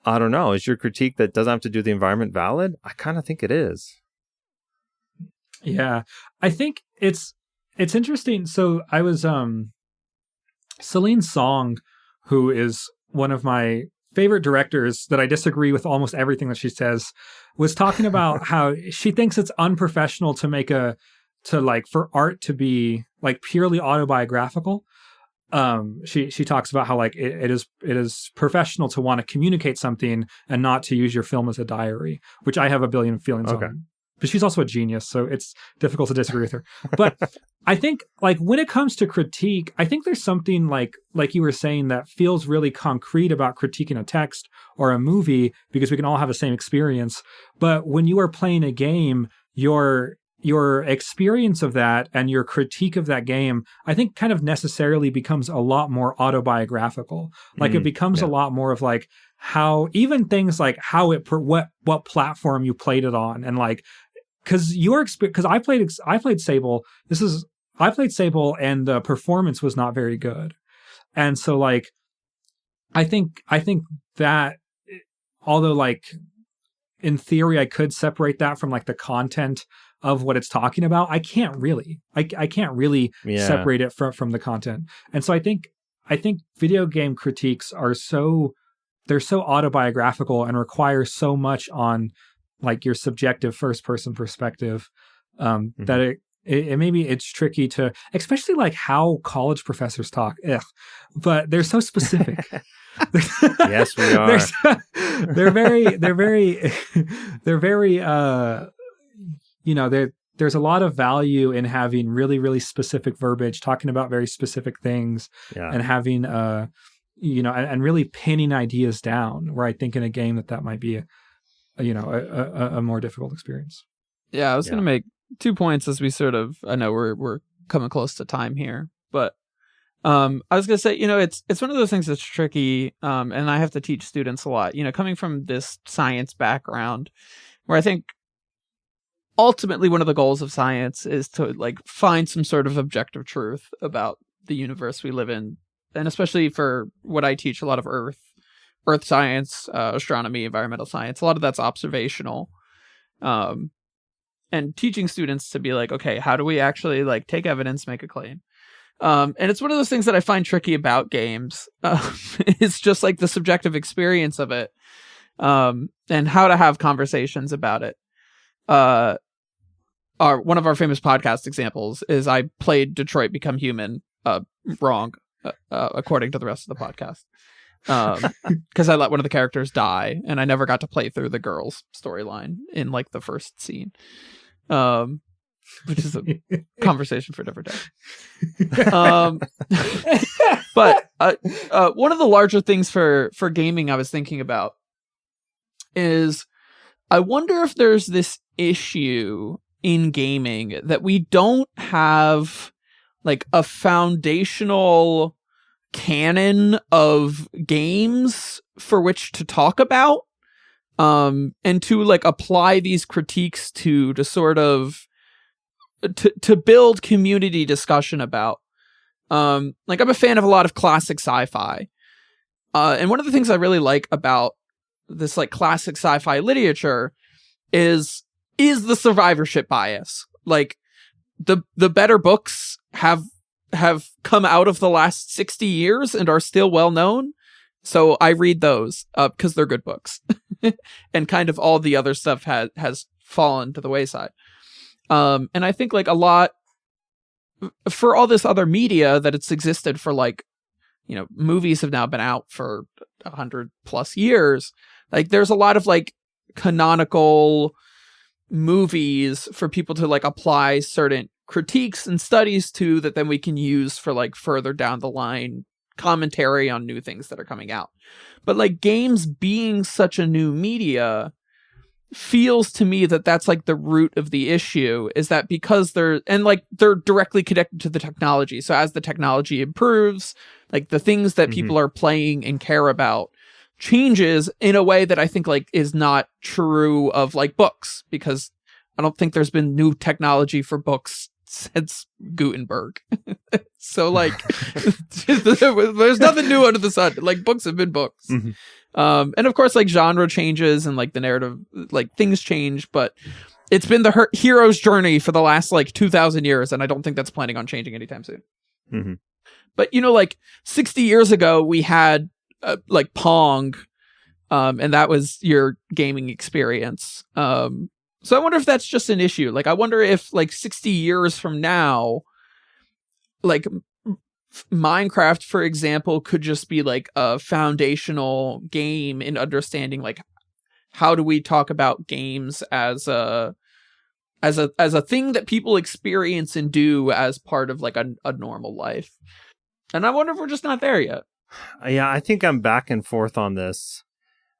Speaker 2: I don't know, is your critique that doesn't have to do the environment valid? I kind of think it is.
Speaker 1: Yeah, I think it's interesting. So I was Celine Song, who is one of my favorite directors that I disagree with almost everything that she says, was talking about how she thinks it's unprofessional to for art to be like purely autobiographical. She talks about how like it is professional to want to communicate something and not to use your film as a diary, which I have a billion feelings on. But she's also a genius, so it's difficult to disagree with her. But I think, like, when it comes to critique, I think there's something like you were saying that feels really concrete about critiquing a text or a movie, because we can all have the same experience. But when you are playing a game, your experience of that and your critique of that game, I think kind of necessarily becomes a lot more autobiographical. Like it becomes a lot more of like how even things like how what platform you played it on, and like because I played Sable. I played Sable and the performance was not very good, and so like I think that although like in theory I could separate that from like the content of what it's talking about, I can't really separate it from the content. And so I think video game critiques are they're so autobiographical and require so much on like your subjective first person perspective that it maybe it's tricky to, especially like how college professors talk. But they're so specific.
Speaker 2: Yes, we are.
Speaker 1: They're very there's a lot of value in having really, really specific verbiage, talking about very specific things, and having and really pinning ideas down, where I think in a game that might be a more difficult experience.
Speaker 3: Yeah, I was going to make 2 points as we I know we're coming close to time here, but I was going to say, it's one of those things that's tricky, and I have to teach students a lot, coming from this science background, where I think ultimately one of the goals of science is to like find some sort of objective truth about the universe we live in. And especially for what I teach, a lot of earth science, astronomy, environmental science, a lot of that's observational. And teaching students to be like, okay, how do we actually like take evidence, make a claim? And it's one of those things that I find tricky about games. It's just like the subjective experience of it, and how to have conversations about it. One of our famous podcast examples is I played Detroit Become Human wrong, according to the rest of the podcast, because I let one of the characters die, and I never got to play through the girl's storyline in like the first scene, which is a conversation for a different day. But one of the larger things for gaming I was thinking about is I wonder if there's this issue in gaming that we don't have like a foundational canon of games for which to talk about, and to like apply these critiques to sort of to build community discussion about. Like I'm a fan of a lot of classic sci-fi, and one of the things I really like about this like classic sci-fi literature is the survivorship bias. Like the better books have come out of the last 60 years and are still well known, so I read those because they're good books. And kind of all the other stuff has fallen to the wayside. And I think like a lot for all this other media that it's existed for, like, movies have now been out for 100+ years. Like there's a lot of like canonical movies for people to like apply certain critiques and studies to, that then we can use for like further down the line commentary on new things that are coming out. But like games being such a new media feels to me that that's like the root of the issue, is that because they're directly connected to the technology. So as the technology improves, like the things that people are playing and care about changes in a way that I think like is not true of like books, because I don't think there's been new technology for books since Gutenberg. So like there's nothing new under the sun. Like books have been books. And of course like genre changes and like the narrative, like things change, but it's been the hero's journey for the last like 2,000 years, and I don't think that's planning on changing anytime soon. But like 60 years ago we had like Pong, and that was your gaming experience. So I wonder if that's just an issue. Like I wonder if like 60 years from now, like Minecraft, for example, could just be like a foundational game in understanding like how do we talk about games as a thing that people experience and do as part of like a normal life. And I wonder if we're just not there yet.
Speaker 2: Yeah, I think I'm back and forth on this,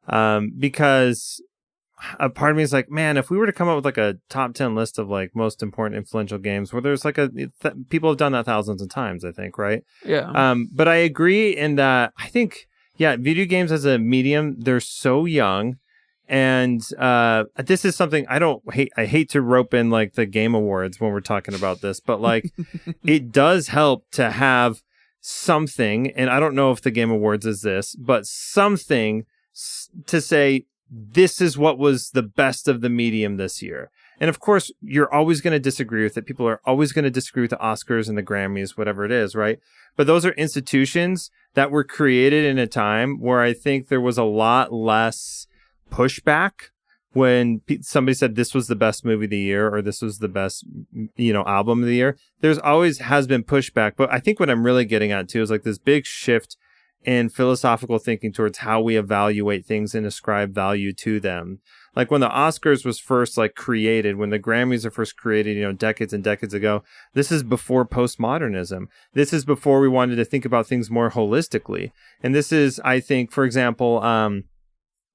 Speaker 2: because a part of me is like, man, if we were to come up with like a top 10 list of like most important influential games, where there's like people have done that thousands of times, I think, right?
Speaker 3: Yeah.
Speaker 2: But I agree in that I think, video games as a medium, they're so young. And this is something I hate to rope in like the Game Awards when we're talking about this, but like it does help to have something, and I don't know if the Game Awards is this, but something to say this is what was the best of the medium this year. And of course, you're always going to disagree with it. People are always going to disagree with the Oscars and the Grammys, whatever it is, right? But those are institutions that were created in a time where I think there was a lot less pushback when somebody said this was the best movie of the year or this was the best, album of the year. There's always has been pushback. But I think what I'm really getting at too is like this big shift in philosophical thinking towards how we evaluate things and ascribe value to them. Like when the Oscars was first like created, when the Grammys are first created, decades and decades ago, this is before postmodernism. This is before we wanted to think about things more holistically. And this is, I think, for example,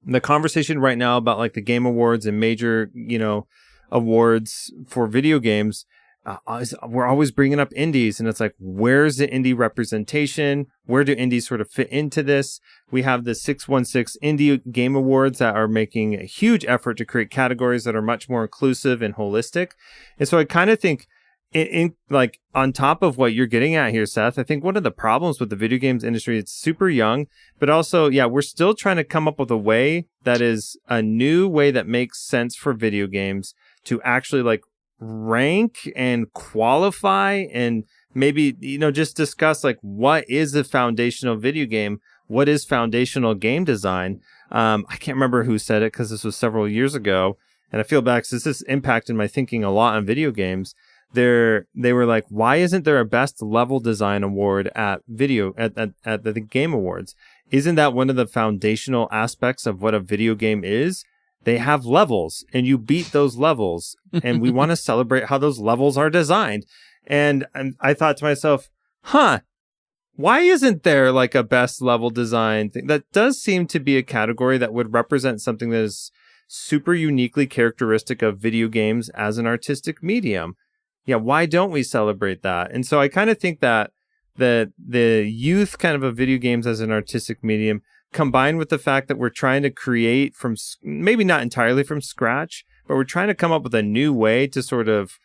Speaker 2: the conversation right now about like the Game Awards and major, awards for video games, we're always bringing up indies, and it's like, where's the indie representation? Where do indies sort of fit into this? We have the 616 Indie Game Awards that are making a huge effort to create categories that are much more inclusive and holistic. And so I kind of think, in like on top of what you're getting at here, Seth, I think one of the problems with the video games industry, it's super young, but also, we're still trying to come up with a way that is a new way that makes sense for video games to actually like rank and qualify and maybe, just discuss like what is a foundational video game? What is foundational game design? I can't remember who said it because this was several years ago. And I feel bad because this has impacted my thinking a lot on video games. They were like, why isn't there a best level design award at the Game Awards? Isn't that one of the foundational aspects of what a video game is? They have levels and you beat those levels, and we want to celebrate how those levels are designed. And I thought to myself, why isn't there like a best level design thing? That does seem to be a category that would represent something that is super uniquely characteristic of video games as an artistic medium. Why don't we celebrate that? And so I kind of think that the youth kind of video games as an artistic medium, combined with the fact that we're trying to create from, maybe not entirely from scratch, but we're trying to come up with a new way to sort of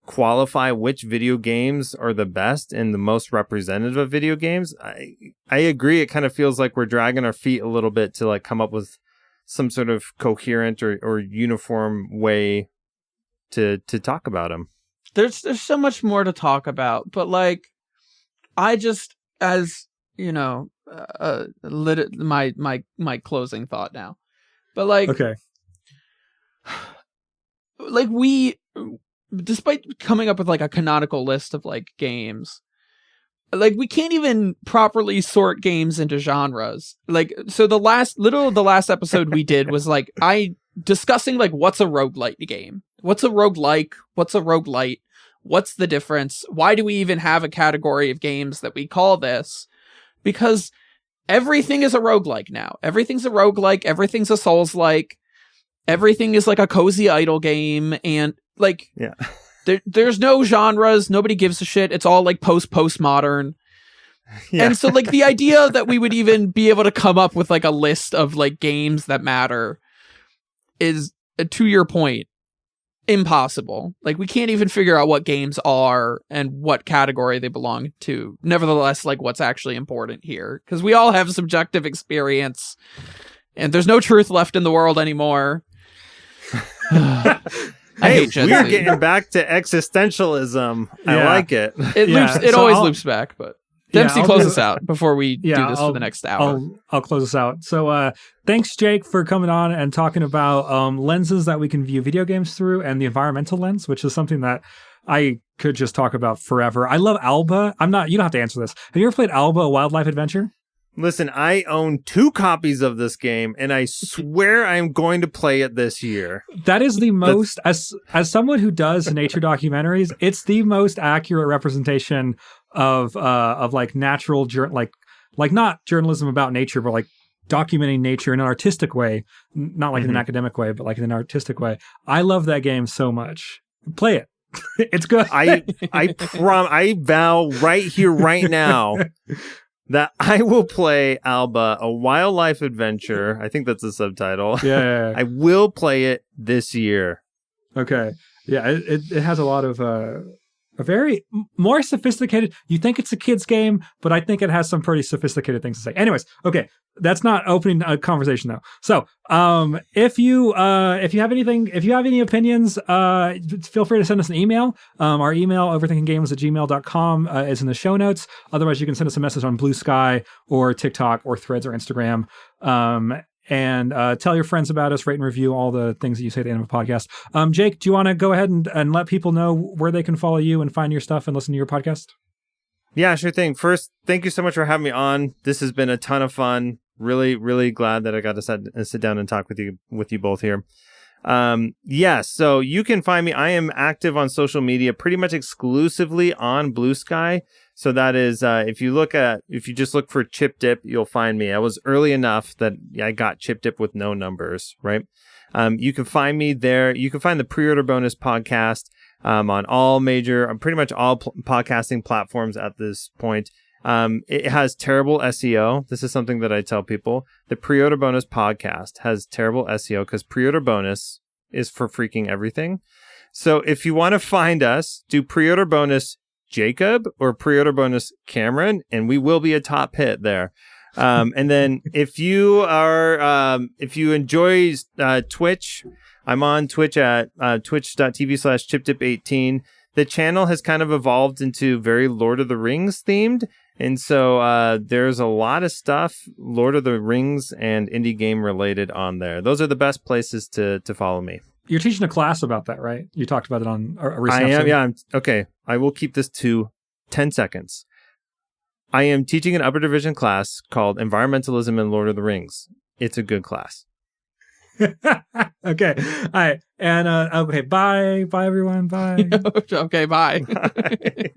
Speaker 2: qualify which video games are the best and the most representative of video games. I agree. It kind of feels like we're dragging our feet a little bit to like come up with some sort of coherent or uniform way to talk about them.
Speaker 3: There's so much more to talk about, but like, I just, as my closing thought now, but like,
Speaker 1: okay,
Speaker 3: like we, despite coming up with like a canonical list of like games, like we can't even properly sort games into genres. Like, so the last episode we did was like discussing like what's a roguelite game, what's a roguelike, what's a roguelite, what's the difference, why do we even have a category of games that we call this? Because everything is a roguelike now. Everything's a roguelike, everything's a Souls-like, everything is like a cozy idle game, and like there's no genres, nobody gives a shit. It's all like postmodern. Yeah. And so like the idea that we would even be able to come up with like a list of like games that matter is, to your point, impossible. Like we can't even figure out what games are and what category they belong to. Nevertheless, like what's actually important here, because we all have subjective experience and there's no truth left in the world anymore. I hate Gen
Speaker 2: we're
Speaker 3: Z.
Speaker 2: getting back to existentialism. I like it.
Speaker 3: It always loops back, but Dempsey, close us out before we do this for the next hour.
Speaker 1: I'll close us out. So thanks, Jake, for coming on and talking about lenses that we can view video games through, and the environmental lens, which is something that I could just talk about forever. I love Alba. You don't have to answer this. Have you ever played Alba, a wildlife adventure?
Speaker 2: Listen, I own 2 copies of this game, and I swear I'm going to play it this year.
Speaker 1: That is the most, as someone who does nature documentaries, it's the most accurate representation of like natural, like not journalism about nature, but like documenting nature in an artistic way, not like in an academic way, but like in an artistic way. I love that game so much. Play it. It's good.
Speaker 2: I vow right here, right now, that I will play Alba, a wildlife adventure. I think that's the subtitle.
Speaker 1: Yeah.
Speaker 2: I will play it this year.
Speaker 1: Okay. Yeah, it has a lot of a very more sophisticated. You think it's a kid's game, but I think it has some pretty sophisticated things to say. Anyways, okay, that's not opening a conversation though. So, if you have any opinions, feel free to send us an email. Our email, overthinkinggames@gmail.com, is in the show notes. Otherwise, you can send us a message on Bluesky or TikTok or Threads or Instagram. And tell your friends about us, rate and review all the things that you say at the end of a podcast. Jake, do you want to go ahead and let people know where they can follow you and find your stuff and listen to your podcast?
Speaker 2: Yeah, sure thing. First, thank you so much for having me on. This has been a ton of fun. Really, really glad that I got to sit down and talk with you both here. Yes, so you can find me. I am active on social media pretty much exclusively on Bluesky. So that is, if you just look for Chip Dip, you'll find me. I was early enough that I got Chip Dip with no numbers, right? You can find me there. You can find the Pre-Order Bonus podcast on all major, pretty much all podcasting platforms at this point. It has terrible SEO. This is something that I tell people. The Pre-Order Bonus podcast has terrible SEO because Pre-Order Bonus is for freaking everything. So if you want to find us, do Pre-Order Bonus Jacob or Pre-Order Bonus Cameron, and we will be a top hit there. And then if you enjoy Twitch, I'm on Twitch at twitch.tv/chipdip18. The channel has kind of evolved into very Lord of the Rings themed. And so there's a lot of stuff, Lord of the Rings and indie game related on there. Those are the best places to follow me.
Speaker 1: You're teaching a class about that, right? You talked about it on a recent
Speaker 2: I am,
Speaker 1: episode.
Speaker 2: yeah. Okay, I will keep this to 10 seconds. I am teaching an upper division class called Environmentalism in Lord of the Rings. It's a good class.
Speaker 1: Okay. All right. And okay, bye. Bye, everyone. Bye.
Speaker 3: Okay, bye.
Speaker 2: Bye.